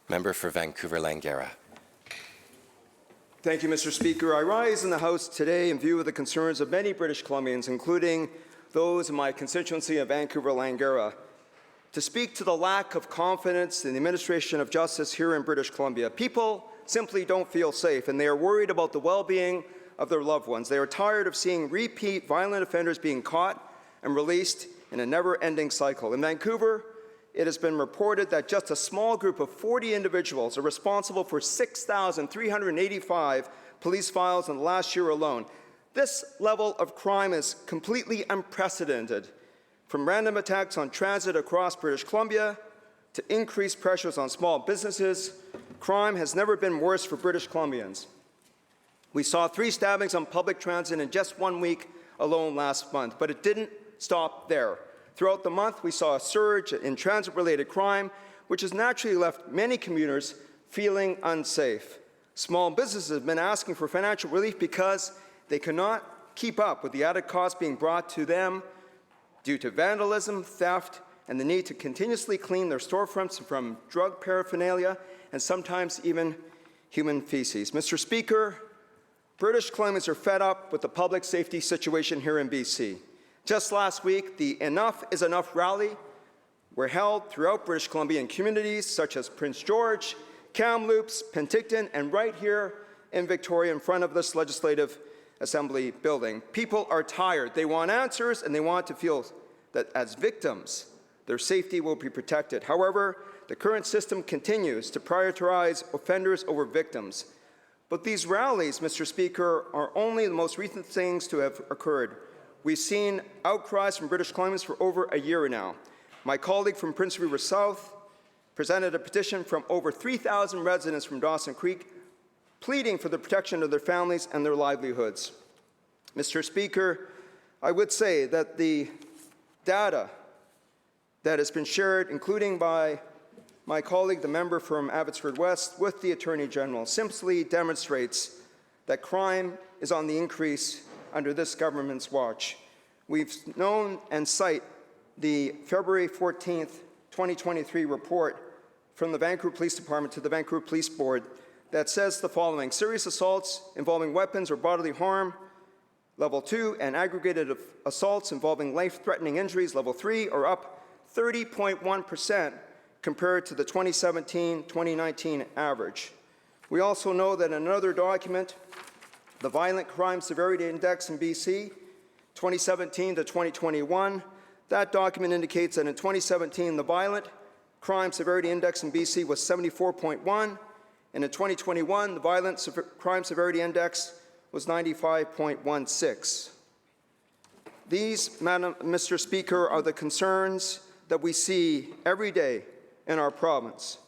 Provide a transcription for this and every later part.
Member for Vancouver-Langara. Thank you, Mr. Speaker. I rise in the House today in view of the concerns of many British Columbians, including those in my constituency of Vancouver-Langara, to speak to the lack of confidence in the administration of justice here in British Columbia. People simply don't feel safe, and they are worried about the well-being of their loved ones. They are tired of seeing repeat violent offenders being caught and released in a never-ending cycle. In Vancouver, it has been reported that just a small group of 40 individuals are responsible for 6,385 police files in the last year alone. This level of crime is completely unprecedented. From random attacks on transit across British Columbia to increased pressures on small businesses, crime has never been worse for British Columbians. We saw 3 stabbings on public transit in just 1 week alone last month, but it didn't stop there. Throughout the month, we saw a surge in transit-related crime, which has naturally left many commuters feeling unsafe. Small businesses have been asking for financial relief because they cannot keep up with the added costs being brought to them due to vandalism, theft, and the need to continuously clean their storefronts from drug paraphernalia and sometimes even human feces. Mr. Speaker, British Columbians are fed up with the public safety situation here in BC. Just last week, the Enough is Enough rally were held throughout British Columbia in communities such as Prince George, Kamloops, Penticton, and right here in Victoria in front of this Legislative Assembly building. People are tired. They want answers, and they want to feel that as victims, their safety will be protected. However, the current system continues to prioritize offenders over victims. But these rallies, Mr. Speaker, are only the most recent things to have occurred. We've seen outcries from British Columbians for over a year now. My colleague from Prince River South presented a petition from over 3,000 residents from Dawson Creek pleading for the protection of their families and their livelihoods. Mr. Speaker, I would say that the data that has been shared, including by my colleague, the member from Abbotsford West, with the Attorney General, simply demonstrates that crime is on the increase under this government's watch. We've known and cite the February 14th, 2023 report from the Vancouver Police Department to the Vancouver Police Board that says the following: serious assaults involving weapons or bodily harm, level 2, and aggregated assaults involving life-threatening injuries, level 3, are up 30.1% compared to the 2017-2019 average. We also know that in another document, the Violent Crime Severity Index in BC, 2017 to 2021, that document indicates that in 2017, the Violent Crime Severity Index in BC was 74.1, and in 2021, the Violent Crime Severity Index was 95.16. These, Mr. Speaker, are the concerns that we see every day in our province.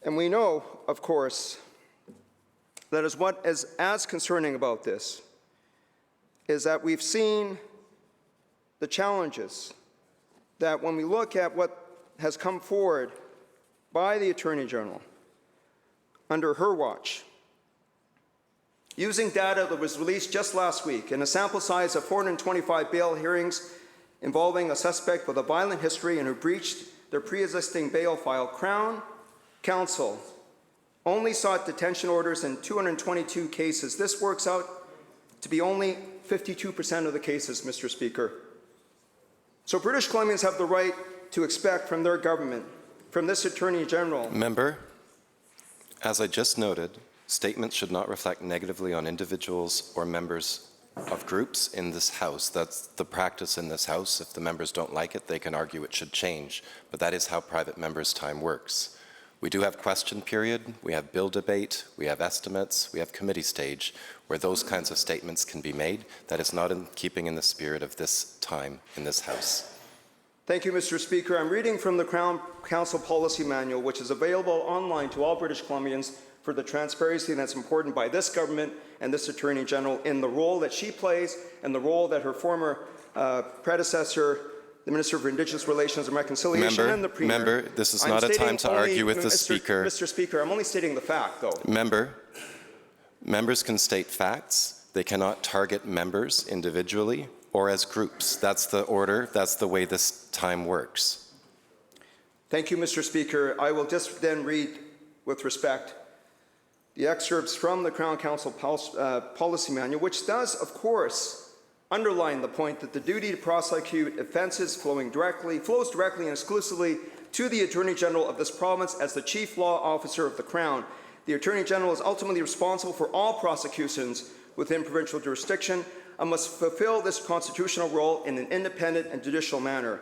And we know, of course, that is what is as concerning about this is that we've seen the challenges that when we look at what has come forward by the Attorney General under her watch, using data that was released just last week in a sample size of 425 bail hearings involving a suspect with a violent history and who breached their pre-existing bail file, Crown Counsel only sought detention orders in 222 cases. This works out to be only 52% of the cases, Mr. Speaker. So British Columbians have the right to expect from their government, from this Attorney General. Member, as I just noted, statements should not reflect negatively on individuals or members of groups in this House. That's the practice in this House. If the members don't like it, they can argue it should change. But that is how private members' time works. We do have question period, we have bill debate, we have estimates, we have committee stage, where those kinds of statements can be made. That is not in keeping in the spirit of this time in this House. Thank you, Mr. Speaker. I'm reading from the Crown Counsel Policy Manual, which is available online to all British Columbians for the transparency that's important by this government and this Attorney General in the role that she plays and the role that her former predecessor, the Minister for Indigenous Relations and Reconciliation, and the Premier. Member, this is not a time to argue with the Speaker. Mr. Speaker, I'm only stating the fact, though. Members can state facts. They cannot target members individually or as groups. That's the order. That's the way this time works. Thank you, Mr. Speaker. I will just then read, with respect, the excerpts from the Crown Council Policy Manual, which does, of course, underline the point that the duty to prosecute offences flows directly and exclusively to the Attorney General of this province as the Chief Law Officer of the Crown. The Attorney General is ultimately responsible for all prosecutions within provincial jurisdiction and must fulfill this constitutional role in an independent and judicial manner.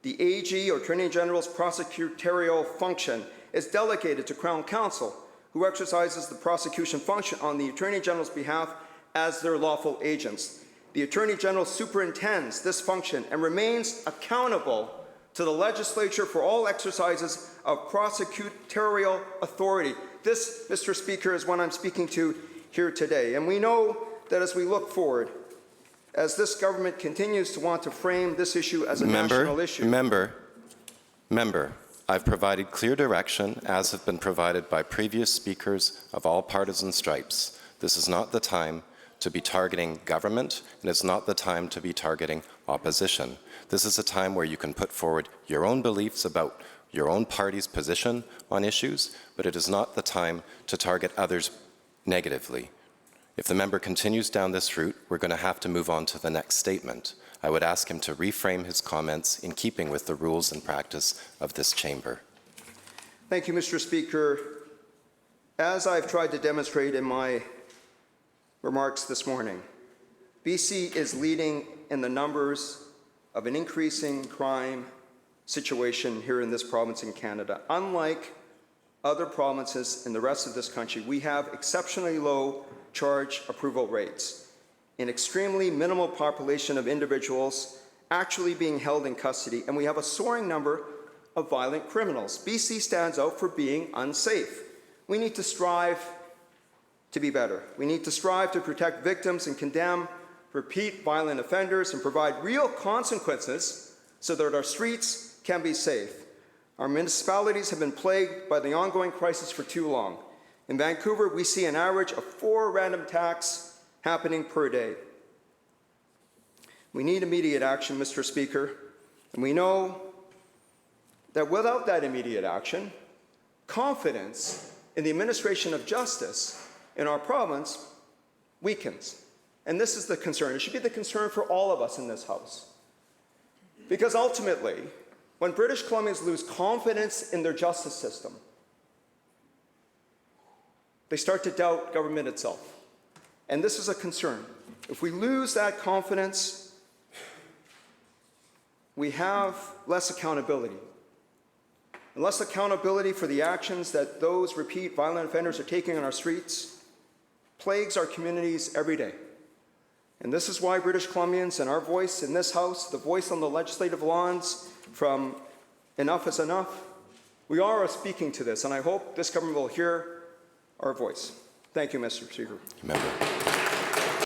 The AG, or Attorney General's prosecutorial function, is delegated to Crown Counsel, who exercises the prosecution function on the Attorney General's behalf as their lawful agents. The Attorney General superintends this function and remains accountable to the legislature for all exercises of prosecutorial authority. This, Mr. Speaker, is what I'm speaking to here today. And we know that as we look forward, as this government continues to want to frame this issue as a national issue. Member, I've provided clear direction, as have been provided by previous speakers of all partisan stripes. This is not the time to be targeting government, and it's not the time to be targeting opposition. This is a time where you can put forward your own beliefs about your own party's position on issues, but it is not the time to target others negatively. If the member continues down this route, we're going to have to move on to the next statement. I would ask him to reframe his comments in keeping with the rules and practice of this chamber. Thank you, Mr. Speaker. As I've tried to demonstrate in my remarks this morning, BC is leading in the numbers of an increasing crime situation here in this province in Canada. Unlike other provinces in the rest of this country, we have exceptionally low charge approval rates, an extremely minimal population of individuals actually being held in custody, and we have a soaring number of violent criminals. BC stands out for being unsafe. We need to strive to be better. We need to strive to protect victims and condemn repeat violent offenders and provide real consequences so that our streets can be safe. Our municipalities have been plagued by the ongoing crisis for too long. In Vancouver, we see an average of 4 random attacks happening per day. We need immediate action, Mr. Speaker, and we know that without that immediate action, confidence in the administration of justice in our province weakens. And this is the concern. It should be the concern for all of us in this House. Because ultimately, when British Columbians lose confidence in their justice system, they start to doubt government itself. And this is a concern. If we lose that confidence, we have less accountability. And less accountability for the actions that those repeat violent offenders are taking on our streets plagues our communities every day. And this is why British Columbians and our voice in this House, the voice on the legislative lawns from Enough is Enough, we are speaking to this, and I hope this government will hear our voice. Thank you, Mr. Speaker. Member.